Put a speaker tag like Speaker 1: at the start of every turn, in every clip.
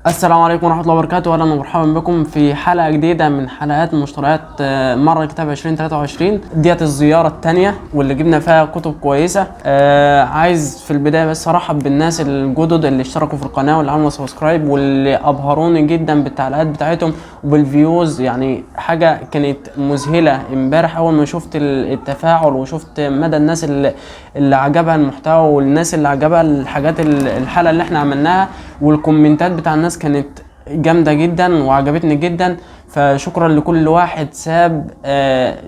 Speaker 1: السلام عليكم ورحمة الله وبركاته، أهلا ومرحبا بكم في حلقة جديدة من حلقات مشتريات مرة الكتاب 2023. ديت الزيارة التانية واللي جبنا فيها كتب كويسة. عايز في البداية بس أرحب بالناس الجدد اللي اشتركوا في القناة واللي عملوا سبسكرايب واللي أبهروني جدا بالتعليقات بتاعتهم وبالفيوز. يعني حاجة كانت مذهلة امبارح أول ما شفت التفاعل وشفت مدى الناس اللي عجبها المحتوى والناس اللي عجبها الحاجات الحلقة اللي احنا عملناها، والكومنتات بتاع الناس كانت جامدة جدا وعجبتني جدا. فشكرا لكل واحد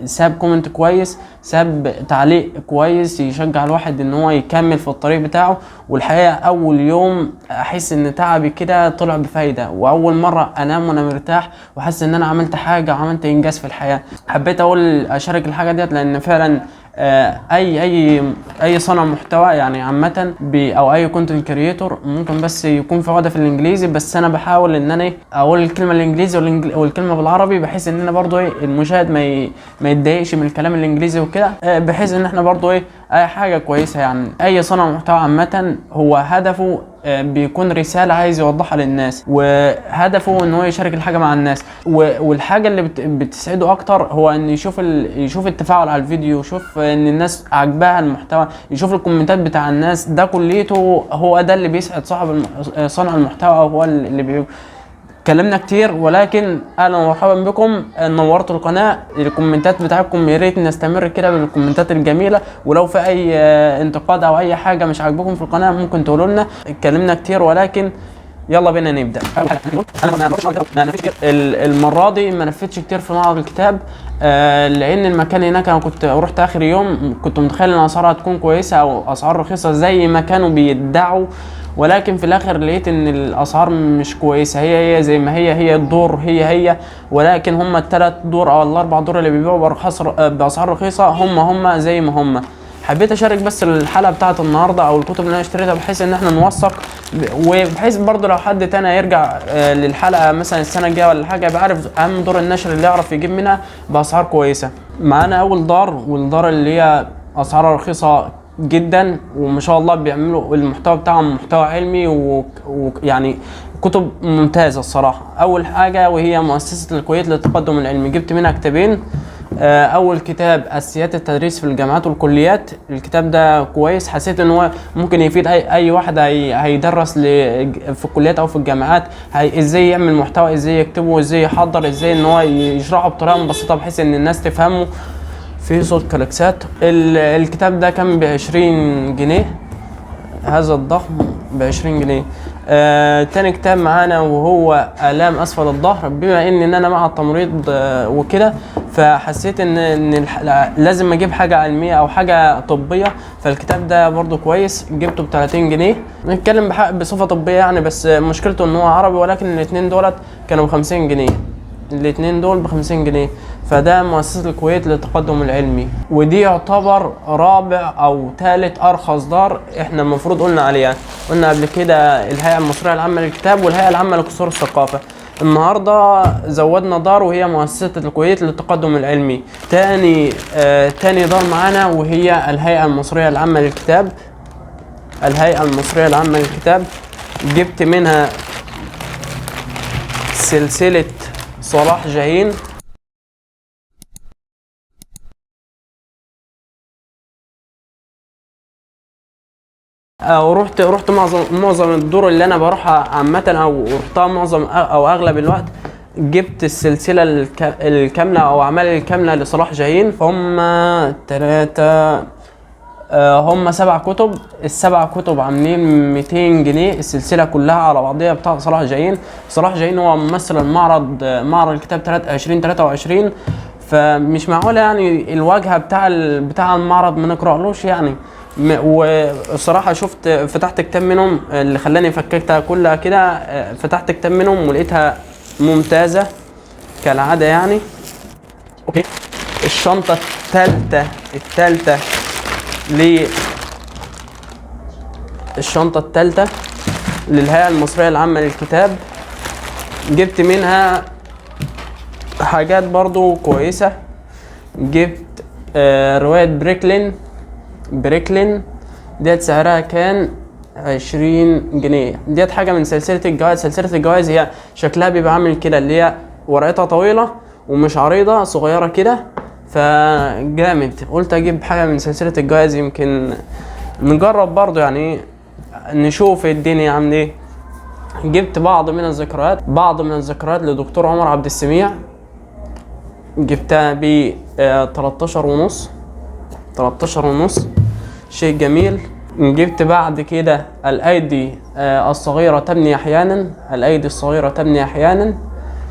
Speaker 1: ساب كومنت كويس، ساب تعليق كويس يشجع الواحد ان هو يكمل في الطريق بتاعه. والحقيقة اول يوم احس ان تعبي كده طلع بفايدة، واول مرة انام وانا مرتاح واحس ان انا عملت حاجة وعملت انجاز في الحياة. حبيت اشارك الحاجة ديت لان فعلا اي صانع محتوى يعني عامه او اي كونتنت كريتور ممكن بس يكون في عقده في الانجليزي، بس انا بحاول ان انا اقول الكلمه الانجليزي والكلمه بالعربي بحيث ان انا برضو المشاهد ما يتضايقش من الكلام الانجليزي وكده، بحيث ان احنا برضو اي حاجه كويسه. يعني اي صانع محتوى عامه هو هدفه بيكون رسالة عايز يوضحها للناس، وهدفه ان هو يشارك الحاجة مع الناس. والحاجة اللي بتسعده اكتر هو ان يشوف التفاعل على الفيديو، يشوف ان الناس عجبها المحتوى، يشوف الكومنتات بتاع الناس. ده كليته هو ده اللي بيسعد صانع المحتوى، او هو اللي اتكلمنا كتير، ولكن اهلا ومرحبا بكم. نورتوا القناه. الكومنتات بتاعتكم يا ريت نستمر كده بالكومنتات الجميله، ولو في اي انتقاد او اي حاجه مش عاجبكم في القناه ممكن تقولوا لنا. اتكلمنا كتير ولكن يلا بينا نبدا. المره دي ما نفتش كتير في معرض الكتاب، لان المكان هناك انا كنت رحت اخر يوم، كنت متخيل ان اسعارها هتكون كويسه او اسعار رخيصه زي ما كانوا بيدعوا، ولكن في الاخر لقيت ان الاسعار مش كويسه. هي زي ما هي الدور هي، ولكن هم الثلاث دور او الاربع دور اللي بيبيعوا باسعار رخيصه هم زي ما هم. حبيت اشارك بس الحلقه بتاعت النهارده او الكتب اللي انا اشتريتها بحيث ان احنا نوثق، وبحيث برضه لو حد تاني يرجع للحلقه مثلا السنه الجايه ولا حاجه يبقى عارف اهم دور النشر اللي يعرف يجيب منها باسعار كويسه. معانا اول دار، والدار اللي هي اسعارها رخيصه جدا وما شاء الله بيعملوا المحتوى بتاعهم محتوى علمي ويعني كتب ممتازه الصراحه. اول حاجه وهي مؤسسه الكويت للتقدم العلمي، جبت منها كتابين. اول كتاب اساسيات التدريس في الجامعات والكليات. الكتاب ده كويس، حسيت ان هو ممكن يفيد اي واحد هيدرس في الكليات او في الجامعات، ازاي يعمل محتوى، ازاي يكتبه، ازاي يحضر، ازاي ان هو يشرحه بطريقه مبسطه بحيث ان الناس تفهمه. في صوت كلاكسات. الكتاب ده كان ب20 جنيه، هذا الضخم ب20 جنيه. تاني كتاب معانا وهو آلام أسفل الظهر. بما إن أنا مع التمريض وكده، فحسيت إن لازم أجيب حاجة علمية أو حاجة طبية، فالكتاب ده برضو كويس، جبته ب30 جنيه. نتكلم بصفة طبية يعني، بس مشكلته إن هو عربي، ولكن الاتنين دولت كانوا ب50 جنيه. الاتنين دول ب50 جنيه. فده مؤسسة الكويت للتقدم العلمي، ودي يعتبر رابع او ثالث ارخص دار احنا المفروض قلنا عليها. قلنا قبل كده الهيئة المصرية العامة للكتاب والهيئة العامة لقصور الثقافة. النهارده زودنا دار وهي مؤسسة الكويت للتقدم العلمي. تاني دار معانا وهي الهيئة المصرية العامة للكتاب. الهيئة المصرية العامة للكتاب جبت منها سلسلة صلاح جاهين. رحت معظم الدور اللي انا بروحها عامه، او رحتها معظم او اغلب الوقت. جبت السلسله الكامله او اعمال الكامله لصلاح جاهين. فهم هم 7 كتب. ال7 كتب عاملين 200 جنيه السلسله كلها على بعضيها بتاع صلاح جاهين. صلاح جاهين هو ممثل معرض الكتاب 2023. فمش معقوله يعني الواجهه بتاع المعرض ما نقرالوش يعني. والصراحه فتحت كتاب منهم اللي خلاني فككتها كلها كده. فتحت كتاب منهم ولقيتها ممتازه كالعاده يعني. اوكي. الشنطه الثالثه للهيئة المصرية العامة للكتاب، جبت منها حاجات برضو كويسة. جبت رواية بريكلين ديت سعرها كان 20 جنيه. ديت حاجة من سلسلة الجوائز. سلسلة الجوائز هي شكلها بيبقى عامل كده، اللي هي ورقتها طويلة ومش عريضة، صغيرة كده، فجامد. قلت اجيب حاجة من سلسلة الجوائز يمكن نجرب برضو، يعني نشوف الدنيا عامله ايه. جبت بعض من الذكريات لدكتور عمر عبد السميع، جبتها ب 13 ونص، شيء جميل. جبت بعد كده الأيدي الصغيرة تبني أحيانا،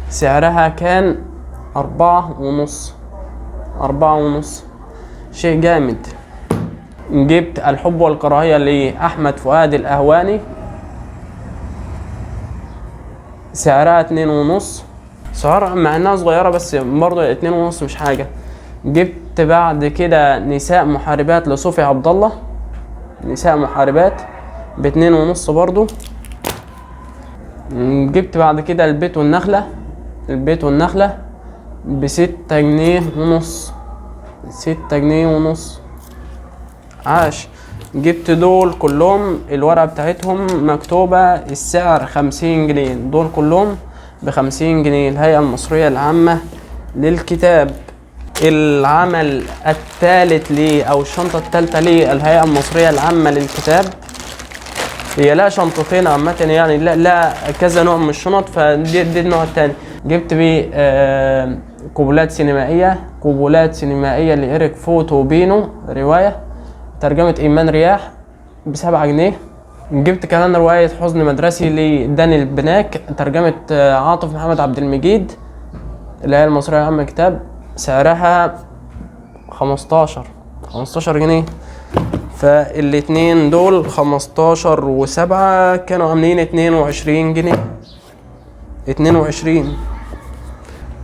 Speaker 1: سعرها كان 4.5، شيء جامد. جبت الحب والكراهية لأحمد فؤاد الأهواني، سعرها 2.5، سعرها مع انها صغيرة بس برضه 2.5 مش حاجة. جبت بعد كده نساء محاربات لصوفي عبد الله، نساء محاربات ب2.5 برضه. جبت بعد كده البيت والنخلة ب6.5 جنيه، عاش. جبت دول كلهم الورقة بتاعتهم مكتوبة السعر 50 جنيه، دول كلهم ب50 جنيه. الهيئة المصرية العامة للكتاب. العمل الثالث لي او الشنطة الثالثة لي الهيئة المصرية العامة للكتاب، هي لا شنطتين عامة، يعني لا كذا نوع من الشنط، فدي النوع الثاني. جبت بيه قبولات سينمائية لإيريك فوتو بينو، رواية ترجمة إيمان رياح ب7 جنيه. جبت كمان رواية حزن مدرسي لداني البناك، ترجمة عاطف محمد عبد المجيد، الهيئة المصرية العامة للكتاب، سعرها 15 جنيه. فالاتنين دول 15 و7 كانوا عاملين 22 جنيه. 22.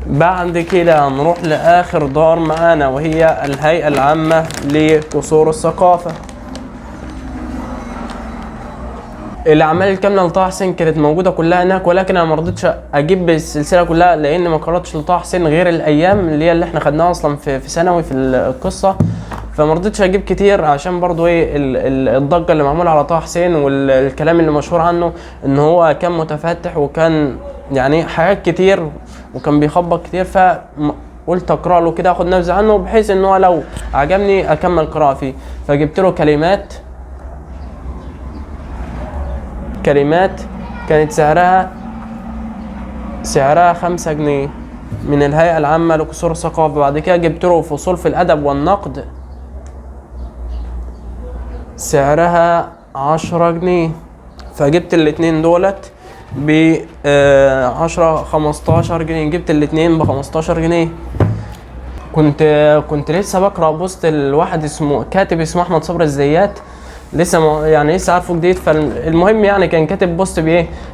Speaker 1: بعد كده نروح لآخر دار معانا، وهي الهيئة العامة لقصور الثقافة. الأعمال الكاملة لطه حسين كانت موجودة كلها هناك، ولكن أنا مرضتش أجيب السلسلة كلها لأن ما قرأتش لطه حسين غير الأيام اللي احنا خدناها أصلا في ثانوي في القصة، فمرضتش أجيب كتير عشان برضو ايه الضجة اللي معمولة على طه حسين والكلام اللي مشهور عنه إن هو كان متفتح وكان يعني حاجات كتير وكان بيخبط كتير، فقلت أقرأ له كده أخد نبذة عنه بحيث إن هو لو عجبني أكمل قراءة فيه. فجبت له كلمات كانت سعرها 5 جنيه من الهيئة العامة لقصور الثقافة. بعد كده جبت له فصول في الأدب والنقد، سعرها 10 جنيه. فجبت الاتنين دولت ب 15 جنيه، جبت الاتنين ب 15 جنيه. كنت لسه بقرأ بوست الواحد كاتب اسمه أحمد صبري الزيات، لسه عارفه جديد. فالمهم يعني كان كاتب بوست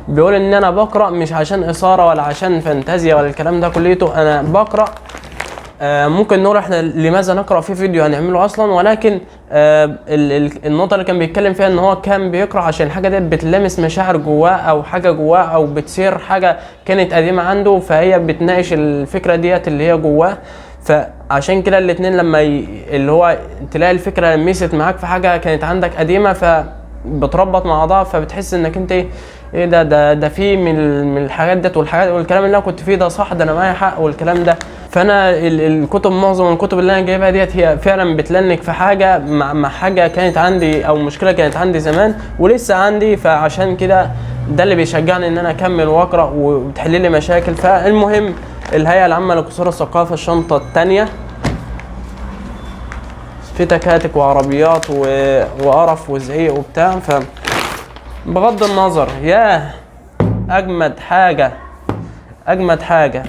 Speaker 1: بيقول ان انا بقرا مش عشان اثاره ولا عشان فانتازيا ولا الكلام ده كليته، انا بقرا ممكن نقول احنا لماذا نقرا في فيديو هنعمله اصلا، ولكن النقطه اللي كان بيتكلم فيها ان هو كان بيقرا عشان الحاجه دي بتلمس مشاعر جواه او حاجه جواه او بتصير حاجه كانت قديمه عنده، فهي بتناقش الفكره ديت اللي هي جواه. فعشان كده الاتنين لما اللي هو تلاقي الفكره لمست معاك في حاجه كانت عندك قديمه فبتربط مع بعض، فبتحس انك انت ايه ده في من الحاجات ديت والكلام اللي انا كنت فيه ده صح، ده انا معايا حق والكلام ده. فانا معظم الكتب اللي انا جايبها ديت هي فعلا بتلنك في حاجه مع حاجه كانت عندي او مشكله كانت عندي زمان ولسه عندي، فعشان كده ده اللي بيشجعني ان انا اكمل واقرا وبتحل لي مشاكل. فالمهم الهيئة العامة لقصور الثقافة الشنطة الثانية في تكاتك وعربيات وقرف وزعيق وبتاع. فبغض النظر اجمد حاجة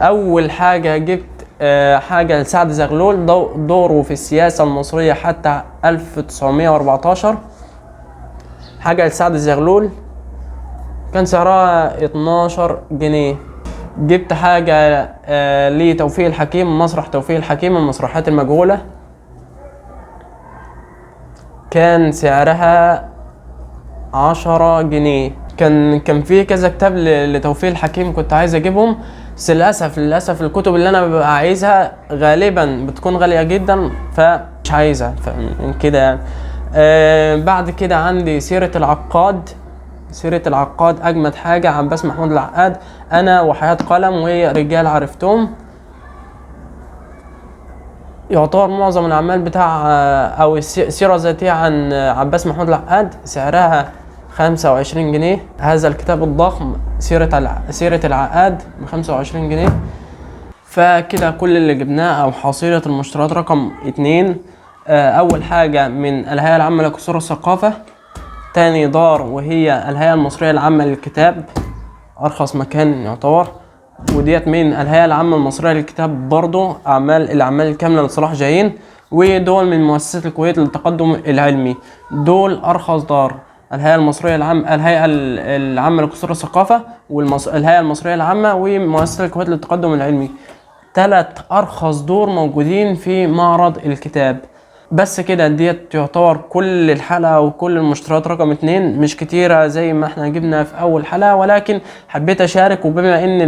Speaker 1: اول حاجة جبت حاجة لسعد زغلول، دوره في السياسة المصرية حتى 1914. حاجة لسعد زغلول كان سعرها 12 جنيه. جبت حاجة لتوفيق الحكيم، مسرح توفيق الحكيم المسرحيات المجهولة، كان سعرها 10 جنيه. كان في كذا كتاب لتوفيق الحكيم كنت عايز اجيبهم، بس للأسف الكتب اللي انا ببقى عايزها غالبا بتكون غالية جدا فمش عايزها، فمن كده بعد كده عندي سيرة العقاد. سيرة العقاد أجمد حاجة، عباس محمود العقاد، أنا وحياة قلم ورجال عرفتهم. يعتبر معظم الأعمال بتاع أو السيرة الذاتية عن عباس محمود العقاد سعرها 25 جنيه. هذا الكتاب الضخم سيرة العقاد ب25 جنيه. فكده كل اللي جبناه أو حصيلة المشتريات رقم 2. أول حاجة من الهيئة العامة لقصور الثقافة. تاني دار وهي الهيئة المصرية العامة للكتاب، أرخص مكان يعتبر. وديت من الهيئة العامة المصرية للكتاب برضو، الأعمال الكاملة لصلاح جاهين. ودول من مؤسسة الكويت للتقدم العلمي، دول أرخص دار. الهيئة المصرية العامة، الهيئة العامة لقصور الثقافة، والهيئة المصرية العامة، ومؤسسة الكويت للتقدم العلمي. 3 أرخص دور موجودين في معرض الكتاب. بس كده ديت تعتبر كل الحلقة وكل المشتريات رقم 2. مش كتيرة زي ما احنا جبنا في أول حلقة، ولكن حبيت أشارك. وبما إن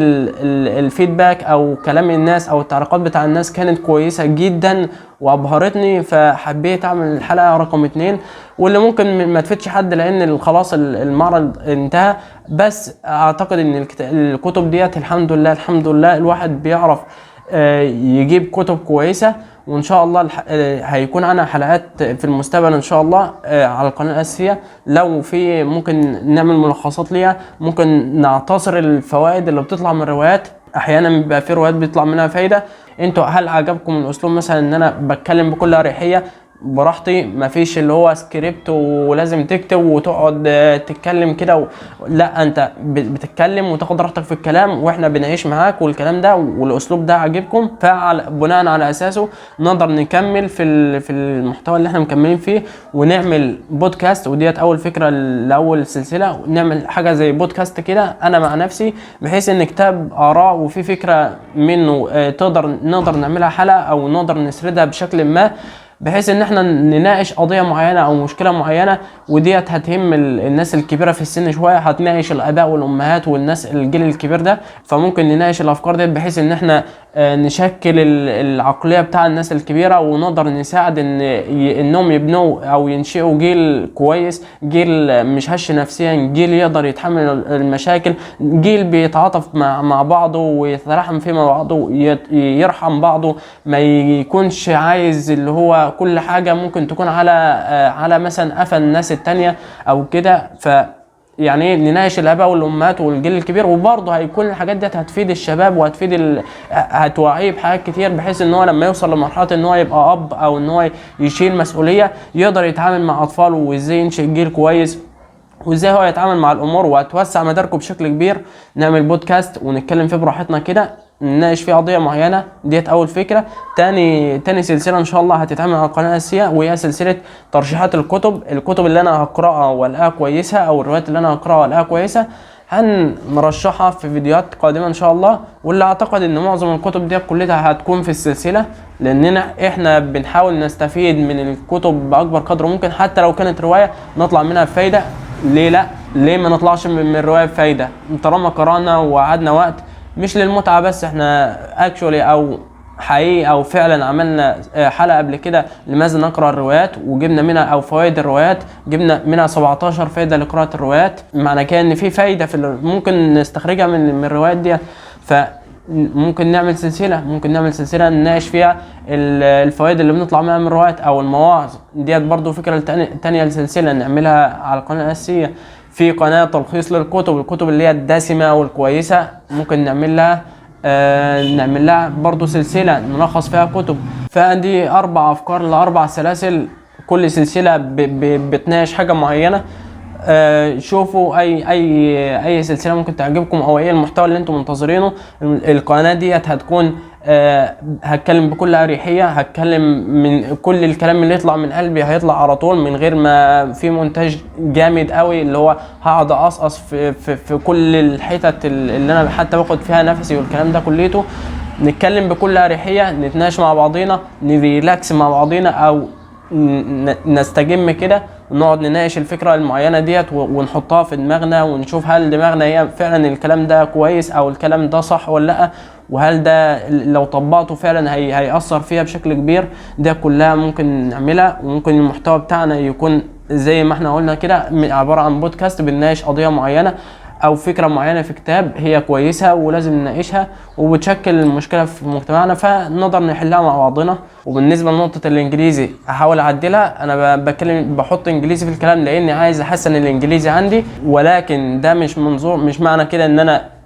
Speaker 1: الفيدباك أو كلام الناس أو التعليقات بتاع الناس كانت كويسة جدا وأبهرتني، فحبيت أعمل الحلقة رقم 2. واللي ممكن ما تفيدش حد لأن خلاص المعرض انتهى. بس أعتقد إن الكتب ديت الحمد لله الحمد لله الواحد بيعرف يجيب كتب كويسة. وان شاء الله هيكون عنا حلقات في المستقبل ان شاء الله على القناه الاساسيه. لو في ممكن نعمل ملخصات ليها، ممكن نعتصر الفوائد اللي بتطلع من الروايات. احيانا بيبقى في روايات بيطلع منها فايده. انتوا هل عجبكم الاسلوب مثلا ان انا بتكلم بكل اريحيه براحتي، مفيش اللي هو سكريبت ولازم تكتب وتقعد تتكلم كده لا، انت بتتكلم وتاخد راحتك في الكلام واحنا بنعيش معاك والكلام ده، والاسلوب ده عجبكم، فبناء على اساسه نقدر نكمل في المحتوى اللي احنا مكملين فيه ونعمل بودكاست. وديت اول فكره لاول سلسله، نعمل حاجه زي بودكاست كده انا مع نفسي، بحيث ان كتاب اراء وفي فكره منه نقدر نعملها حلقه او نقدر نسردها بشكل ما، بحيث ان احنا نناقش قضيه معينه او مشكله معينه. وديت هتهم الناس الكبيره في السن شويه، هتناقش الاباء والامهات والناس الجيل الكبير ده. فممكن نناقش الافكار ديت بحيث ان احنا نشكل العقليه بتاع الناس الكبيره، ونقدر نساعد انهم يبنوا او ينشئوا جيل كويس، جيل مش هش نفسيا، جيل يقدر يتحمل المشاكل، جيل بيتعاطف مع بعضه ويترحم فيه مع بعضه، يرحم بعضه، ما يكونش عايز اللي هو كل حاجه ممكن تكون على مثلا قفا الناس التانية او كده. يعني نناقش الاباء والامهات والجيل الكبير، وبرضه هيكون الحاجات ديت هتفيد الشباب وهتفيد هتوعيه بحاجات كتير، بحيث ان هو لما يوصل لمرحله ان هو يبقى اب او ان هو يشيل مسؤوليه يقدر يتعامل مع اطفاله، وازاي ينشئ جيل كويس، وازاي هو يتعامل مع الامور، وهتوسع مداركه بشكل كبير. نعمل بودكاست ونتكلم فيه براحتنا كده، نناقش فيه قضيه معينه. ديت اول فكره. تاني سلسله ان شاء الله هتتعمل على القناه الاساسيه، وهي سلسله ترشيحات الكتب اللي انا هقراها والاقيها كويسه، او الروايات اللي انا هقراها والاقيها كويسه هنرشحها في فيديوهات قادمه ان شاء الله. واللي اعتقد ان معظم الكتب دي كلها هتكون في السلسله، لاننا احنا بنحاول نستفيد من الكتب باكبر قدر ممكن، حتى لو كانت روايه نطلع منها بفايده. ليه لا؟ ليه ما نطلعش من الروايه بفايده طالما قرانا وقعدنا وقت؟ مش للمتعه بس، احنا اكشولي او حقيقي او فعلا عملنا حلقه قبل كده لماذا نقرا الروايات، وجبنا منها او فوائد الروايات، جبنا منها 17 فايده لقراءه الروايات. معنى كده ان في فايده ممكن نستخرجها من الروايات دي. ممكن نعمل سلسله نناقش فيها الفوائد اللي بنطلع منها من الروايات او المواعظ. ديت برضو فكره تانية لسلسله نعملها على القناه الاساسيه. في قناه تلخيص الكتب اللي هي الدسمه والكويسه، ممكن نعمل لها برضو سلسله نلخص فيها كتب. فدي 4 افكار ل4 سلاسل، كل سلسله بتناقش حاجه معينه. شوفوا اي سلسله ممكن تعجبكم، او ايه المحتوى اللي انتم منتظرينه. القناه ديت هتكون هتكلم بكل اريحيه، هتكلم من كل الكلام اللي يطلع من قلبي هيطلع على طول، من غير ما في مونتاج جامد قوي اللي هو هقعد اقصقص في كل الحتت اللي انا حتى باخد فيها نفسي والكلام ده كليته. نتكلم بكل اريحيه، نتناقش مع بعضينا، نريلاكس مع بعضينا، او نستجم كده. ونقعد نناقش الفكره المعينه ديت ونحطها في دماغنا، ونشوف هل دماغنا هي فعلا الكلام ده كويس او الكلام ده صح ولا لا، وهل ده لو طبقته فعلا هيأثر فيها بشكل كبير. ده كلها ممكن نعملها، وممكن المحتوى بتاعنا يكون زي ما احنا قلنا كده عباره عن بودكاست بنناقش قضيه معينه او فكره معينه في كتاب هي كويسه ولازم نناقشها وبتشكل المشكله في مجتمعنا، فنقدر نحلها مع بعضنا. وبالنسبه لنقطه الانجليزي احاول اعدلها، انا بحط انجليزي في الكلام لاني عايز احسن الانجليزي عندي، ولكن ده مش منظور، مش معنى كده ان انا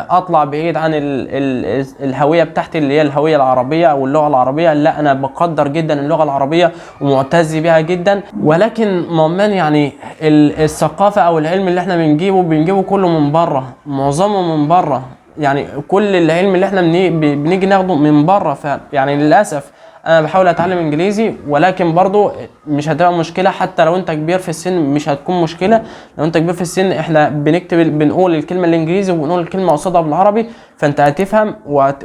Speaker 1: اطلع بعيد عن الهويه بتاعتي اللي هي الهويه العربيه او اللغه العربيه. لا، انا بقدر جدا اللغه العربيه ومعتز بها جدا، ولكن مؤمن يعني الثقافه او العلم اللي احنا بنجيبه كله من بره، معظمه من بره. يعني كل العلم اللي احنا بنيجي ناخده من بره، يعني للاسف انا بحاول اتعلم انجليزي، ولكن برضو مش هتبقى مشكله. حتى لو انت كبير في السن مش هتكون مشكله. لو انت كبير في السن احنا بنقول الكلمه الانجليزي وبنقول الكلمه قصادها بالعربي، فانت هتفهم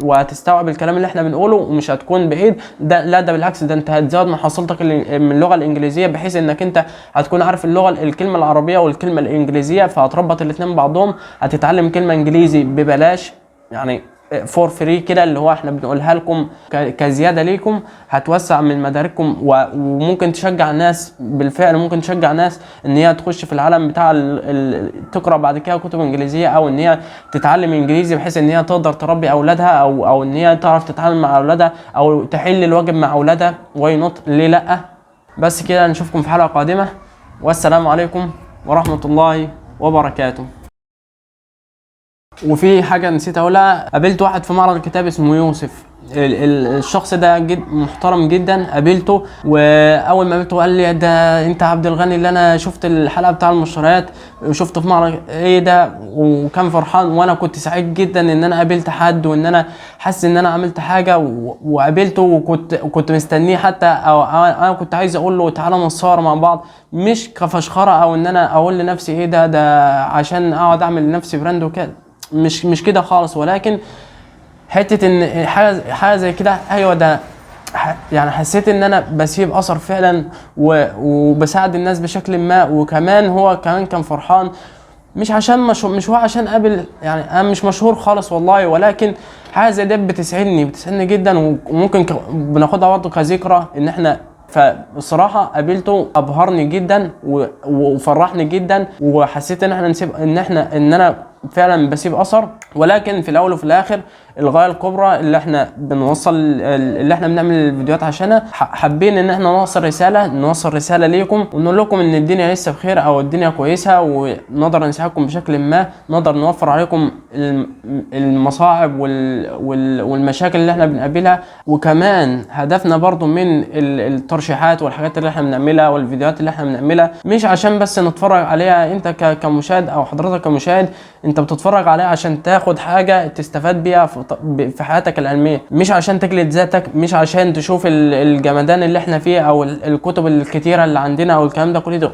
Speaker 1: وهتستوعب الكلام اللي احنا بنقوله ومش هتكون بعيد. ده بالعكس، ده انت هتزود من حصيلتك من اللغه الانجليزيه، بحيث انك انت هتكون عارف الكلمه العربيه والكلمه الانجليزيه، فهتربط الاثنين ببعضهم. هتتعلم كلمه انجليزي ببلاش، يعني فور فري كده، اللي هو احنا بنقولها لكم كزياده ليكم، هتوسع من مدارككم وممكن تشجع الناس. بالفعل ممكن تشجع ناس ان هي تخش في العالم بتاع تقرا بعد كده كتب انجليزيه، او ان هي تتعلم انجليزي بحيث ان هي تقدر تربي اولادها، او ان هي تعرف تتعامل مع اولادها او تحل الواجب مع اولادها. واي نوت، ليه لا؟ بس كده، نشوفكم في حلقه قادمه، والسلام عليكم ورحمه الله وبركاته. وفي حاجة نسيت اقولها، قابلت واحد في معرض الكتاب اسمه يوسف. الشخص ده محترم جدا، قابلته واول ما قابلته قال لي ده انت عبد الغني اللي انا شفت الحلقة بتاع المشتريات وشفته في معرض ايه ده، وكان فرحان. وانا كنت سعيد جدا ان انا قابلت حد وان انا حاسس ان انا عملت حاجة وقابلته، وكنت مستنيه حتى، او انا كنت عايز اقول له تعالى نتصور مع بعض، مش كفشخرة او ان انا اقول لنفسي ايه ده عشان اقعد اعمل لنفسي براند وكده، مش كده خالص. ولكن حته ان حاجه زي كده، ايوه ده يعني حسيت ان انا بسيب اثر فعلا وبساعد الناس بشكل ما. وكمان هو كمان كان فرحان، مش عشان مش هو عشان قابل، يعني انا مش مشهور خالص والله، ولكن حاجه زي دي بتسعدني جدا، وممكن بناخدها برضه كذكرى ان احنا. فالصراحه قابلته ابهرني جدا وفرحني جدا، وحسيت ان احنا ان انا فعلا بسيب اثر. ولكن في الاول وفي الاخر الغايه الكبرى اللي احنا اللي احنا بنعمل الفيديوهات عشانها، حابين ان احنا نوصل رساله ليكم، ونقول لكم ان الدنيا لسه بخير او الدنيا كويسه، ونقدر نساعدكم بشكل ما، نقدر نوفر عليكم المصاعب والمشاكل اللي احنا بنقابلها. وكمان هدفنا برضو من الترشيحات والحاجات اللي احنا بنعملها والفيديوهات اللي احنا بنعملها، مش عشان بس نتفرج عليها انت كمشاهد او حضرتك كمشاهد، انت بتتفرج عليها عشان تاخد حاجه تستفاد بيها في حياتك العلميه، مش عشان تجلد ذاتك، مش عشان تشوف الجمدان اللي احنا فيه او الكتب الكتيره اللي عندنا او الكلام ده كله.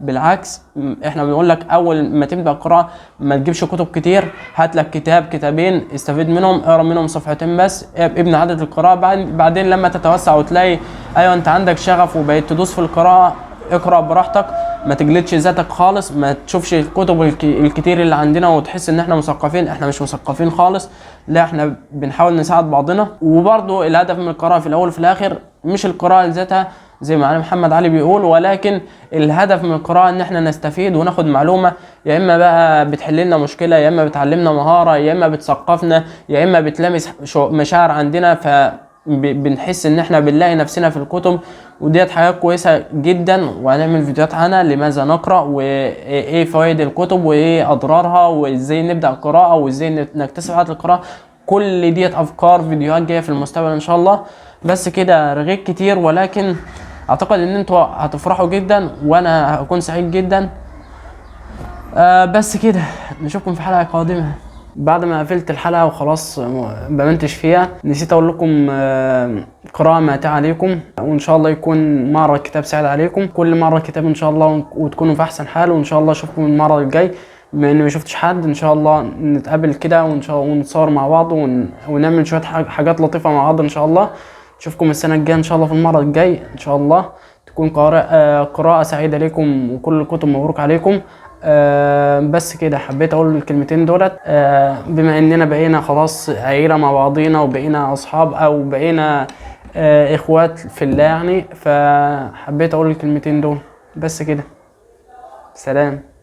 Speaker 1: بالعكس احنا بنقول لك اول ما تبدا القراءه ما تجيبش كتب كتير، هات لك كتابين استفيد منهم، اقرا منهم صفحتين بس، ابني عاده القراءه. بعدين لما تتوسع وتلاقي ايوه انت عندك شغف وبقيت تدوس في القراءه، اقرا براحتك، ما تجلدش ذاتك خالص، ما تشوفش الكتب الكتير اللي عندنا وتحس ان احنا مثقفين. احنا مش مثقفين خالص، لا احنا بنحاول نساعد بعضنا. وبرضه الهدف من القراءه في الاول وفي الاخر مش القراءه لذاتها زي ما محمد علي بيقول، ولكن الهدف من القراءه ان احنا نستفيد وناخد معلومه، يا اما بقى بتحل لنا مشكله، يا اما بتعلمنا مهاره، يا اما بتثقفنا، يا اما بتلمس مشاعر عندنا، بنحس ان احنا بنلاقي نفسنا في الكتب. وديت حاجات كويسه جدا، وهنعمل فيديوهات عنها لماذا نقرا، وايه فوائد الكتب، وايه اضرارها، وازاي نبدا القراءه، وازاي نكتسب عاده القراءه. كل ديت افكار فيديوهات جايه في المستقبل ان شاء الله. بس كده رغيت كتير، ولكن اعتقد ان انتوا هتفرحوا جدا وانا هكون سعيد جدا. بس كده، نشوفكم في حلقه قادمه. بعد ما قفلت الحلقه وخلاص بمنتج فيها، نسيت اقول لكم قراءه ماتعه عليكم، وان شاء الله يكون معرض كتاب سعيد عليكم، كل معرض كتاب ان شاء الله، وتكونوا في احسن حال. وان شاء الله اشوفكم المعرض الجاي، بما اني ما شفتش حد، ان شاء الله نتقابل كده وان شاء الله ونتصور مع بعض ونعمل شويه حاجات لطيفه مع بعض ان شاء الله. اشوفكم السنه الجايه ان شاء الله في المعرض الجاي ان شاء الله. تكون قراءة سعيدة لكم، وكل الكتب مبروك عليكم. بس كده حبيت اقول الكلمتين دولت. بما اننا بقينا خلاص عيلة مع بعضينا، وبقينا اصحاب او بقينا اخوات في الله يعني، فحبيت اقول الكلمتين دول بس كده. سلام.